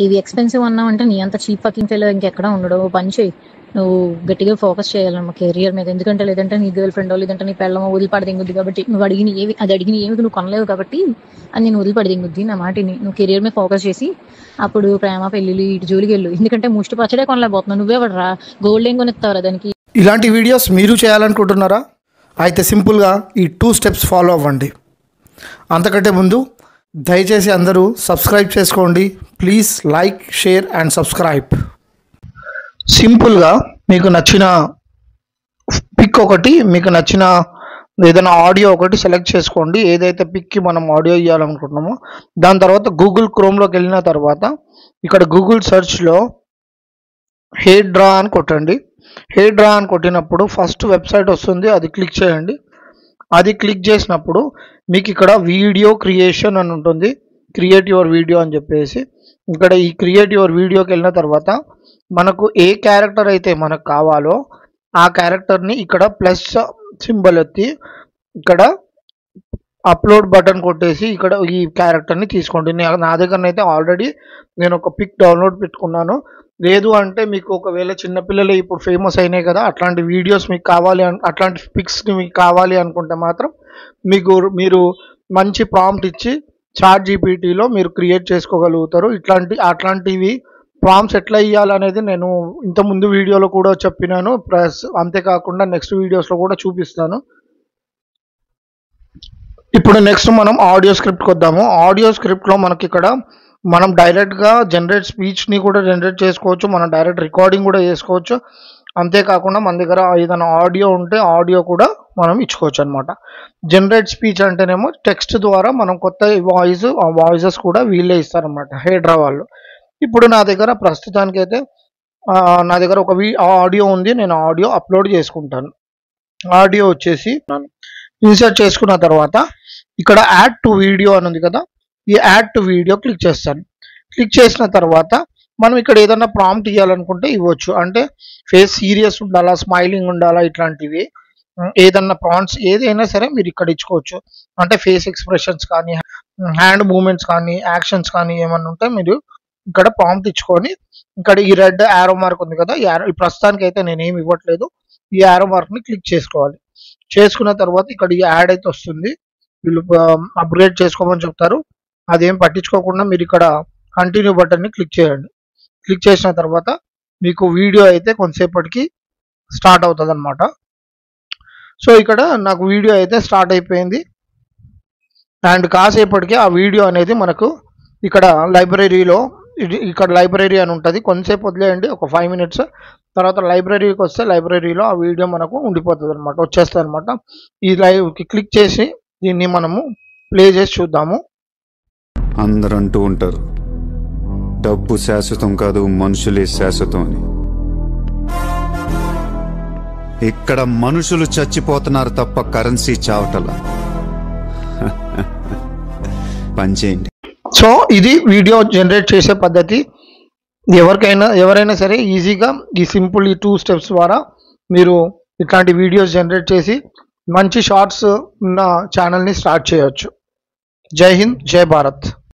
ఇవి ఎక్స్పెన్సివ్ అన్నావు అంటే నీ అంత చీప్ ఫకింగ్ ఫెలో ఇంకెక్కడ ఉండడు. పని చేయి, నువ్వు గట్టిగా ఫోకస్ చేయాలన్నమా కెరియర్ మీద. ఎందుకంటే లేదంటే నీ గర్ల్ ఫ్రెండ్ లేదంటే నీ పెళ్ళమో వదిలిపడి దింగుద్ది. కాబట్టి నువ్వు అడిగిన ఏమి నువ్వు కొనలేవు కాబట్టి అది నేను వదిలిపడి దింగుద్ది. నా మాటిని నువ్వు కెరియర్ మీద ఫోకస్ చేసి అప్పుడు ప్రేమ పెళ్ళిళ్ళు ఇటు జోలికి వెళ్ళు. ఎందుకంటే ముష్టి పచ్చడే కొనలేకపోతున్నావు, నువ్వే పడరా గోల్డ్ ఏం కొనిస్తావురా దానికి. ఇలాంటి వీడియోస్ మీరు చేయాలనుకుంటున్నారా? అయితే సింపుల్గా ఈ 2 స్టెప్స్ ఫాలో అవ్వండి. అంతకంటే ముందు దయచేసి అందరూ సబ్స్క్రైబ్ చేసుకోండి. Please like, share and subscribe. సింపుల్గా మీకు నచ్చిన పిక్ ఒకటి, మీకు నచ్చిన ఏదైనా ఆడియో ఒకటి సెలెక్ట్ చేసుకోండి. ఏదైతే పిక్కి మనం ఆడియో ఇవ్వాలనుకుంటున్నామో దాని తర్వాత గూగుల్ క్రోమ్లోకి వెళ్ళిన తర్వాత ఇక్కడ గూగుల్ సెర్చ్లో హెయిర్ డ్రా అని కొట్టండి. హెయిర్ డ్రా అని కొట్టినప్పుడు ఫస్ట్ వెబ్సైట్ వస్తుంది, అది క్లిక్ చేయండి. అది క్లిక్ చేసినప్పుడు మీకు ఇక్కడ వీడియో క్రియేషన్ అని ఉంటుంది, క్రియేట్ యువర్ వీడియో అని చెప్పేసి. ఇక్కడ ఈ క్రియేట్ యువర్ వీడియోకి వెళ్ళిన తర్వాత మనకు ఏ క్యారెక్టర్ అయితే మనకు కావాలో ఆ క్యారెక్టర్ని ఇక్కడ ప్లస్ సింబల్ ఎత్తి ఇక్కడ అప్లోడ్ బటన్ కొట్టేసి ఇక్కడ ఈ క్యారెక్టర్ని తీసుకోండి. నా దగ్గరనైతే ఆల్రెడీ నేను ఒక పిక్ డౌన్లోడ్ పెట్టుకున్నాను. లేదు అంటే మీకు ఒకవేళ చిన్నపిల్లలు ఇప్పుడు ఫేమస్ అయినాయి కదా, అట్లాంటి వీడియోస్ మీకు కావాలి, అట్లాంటి పిక్స్ని మీకు కావాలి అనుకుంటే మాత్రం మీరు మంచి ప్రాంప్ట్ ఇచ్చి చాట్ జీపీటీలో మీరు క్రియేట్ చేసుకోగలుగుతారు. అట్లాంటివి ప్రాంప్ట్స్ ఎట్లా ఇవ్వాలనేది నేను ఇంతకుముందు వీడియోలో కూడా చెప్పినాను. ప్లస్ అంతేకాకుండా నెక్స్ట్ వీడియోస్లో కూడా చూపిస్తాను. ఇప్పుడు నెక్స్ట్ మనం ఆడియో స్క్రిప్ట్కి వద్దాము. ఆడియో స్క్రిప్ట్లో మనకి ఇక్కడ మనం డైరెక్ట్గా జనరేట్ స్పీచ్ని కూడా జనరేట్ చేసుకోవచ్చు, మనం డైరెక్ట్ రికార్డింగ్ కూడా చేసుకోవచ్చు. అంతేకాకుండా మన దగ్గర ఏదైనా ఆడియో ఉంటే ఆడియో కూడా మనం ఇచ్చుకోవచ్చు అనమాట. జనరేట్ స్పీచ్ అంటేనేమో టెక్స్ట్ ద్వారా మనం కొత్త వాయిసెస్ కూడా వీళ్ళే ఇస్తారనమాట, హెయిర్ వాళ్ళు. ఇప్పుడు నా దగ్గర ప్రస్తుతానికైతే నా దగ్గర ఒక ఆడియో ఉంది, నేను ఆడియో అప్లోడ్ చేసుకుంటాను. ఆడియో వచ్చేసి ఇన్సర్ట్ చేసుకున్న తర్వాత ఇక్కడ యాడ్ టు వీడియో అని ఉంది కదా, ఈ యాడ్ టు వీడియో క్లిక్ చేస్తాను. క్లిక్ చేసిన తర్వాత మనం ఇక్కడ ఏదైనా ప్రాంప్ట్ ఇవ్వాలనుకుంటే ఇవ్వచ్చు. అంటే ఫేస్ సీరియస్ ఉండాలా, స్మైలింగ్ ఉండాలా, ఇట్లాంటివి ఏదన్నా ప్రాంప్ట్స్ ఏదైనా సరే మీరు ఇక్కడ ఇచ్చుకోవచ్చు. అంటే ఫేస్ ఎక్స్ప్రెషన్స్ కానీ, హ్యాండ్ మూమెంట్స్ కానీ, యాక్షన్స్ కానీ ఏమన్నా ఉంటే మీరు ఇక్కడ ప్రాంప్ట్ ఇచ్చుకొని ఇక్కడ ఈ రెడ్ యారో మార్క్ ఉంది కదా, ఈ ప్రస్తుతానికి అయితే నేనేమి ఇవ్వట్లేదు, ఈ యారో మార్క్ని క్లిక్ చేసుకోవాలి. చేసుకున్న తర్వాత ఇక్కడ ఈ యాడ్ అయితే వస్తుంది, వీళ్ళు అప్గ్రేడ్ చేసుకోమని చెప్తారు. అదేం పట్టించుకోకుండా మీరు ఇక్కడ కంటిన్యూ బటన్ని క్లిక్ చేయండి. క్లిక్ చేసిన తర్వాత మీకు వీడియో అయితే కొంతసేపటికి స్టార్ట్ అవుతుంది అనమాట. సో ఇక్కడ నాకు వీడియో అయితే స్టార్ట్ అయిపోయింది. అండ్ కాసేపటికి ఆ వీడియో అనేది మనకు ఇక్కడ లైబ్రరీ అని ఉంటుంది. కొంతసేపు వదిలేయండి, ఒక 5 minutes. తర్వాత లైబ్రరీకి వస్తే లైబ్రరీలో ఆ వీడియో మనకు ఉండిపోతుంది అనమాట, వచ్చేస్తుంది అనమాట. ఈ లైవ్కి క్లిక్ చేసి దీన్ని మనము ప్లే చేసి చూద్దాము. అందరూ అంటూ ఉంటారు డబ్బు శాశ్వతం కాదు, మనుషులే శాశ్వతం అని. ఇక్కడ మనుషులు చచ్చిపోతున్నారు తప్ప కరెన్సీ చావటలా. పనిచేయండి. సో ఇది వీడియో జనరేట్ చేసే పద్ధతి. ఎవరైనా సరే ఈజీగా ఈ 2 స్టెప్స్ ద్వారా మీరు ఇట్లాంటి వీడియోస్ జనరేట్ చేసి మంచి షార్ట్స్ ఉన్న ఛానల్ని స్టార్ట్ చేయొచ్చు. జై హింద్, జై భారత్.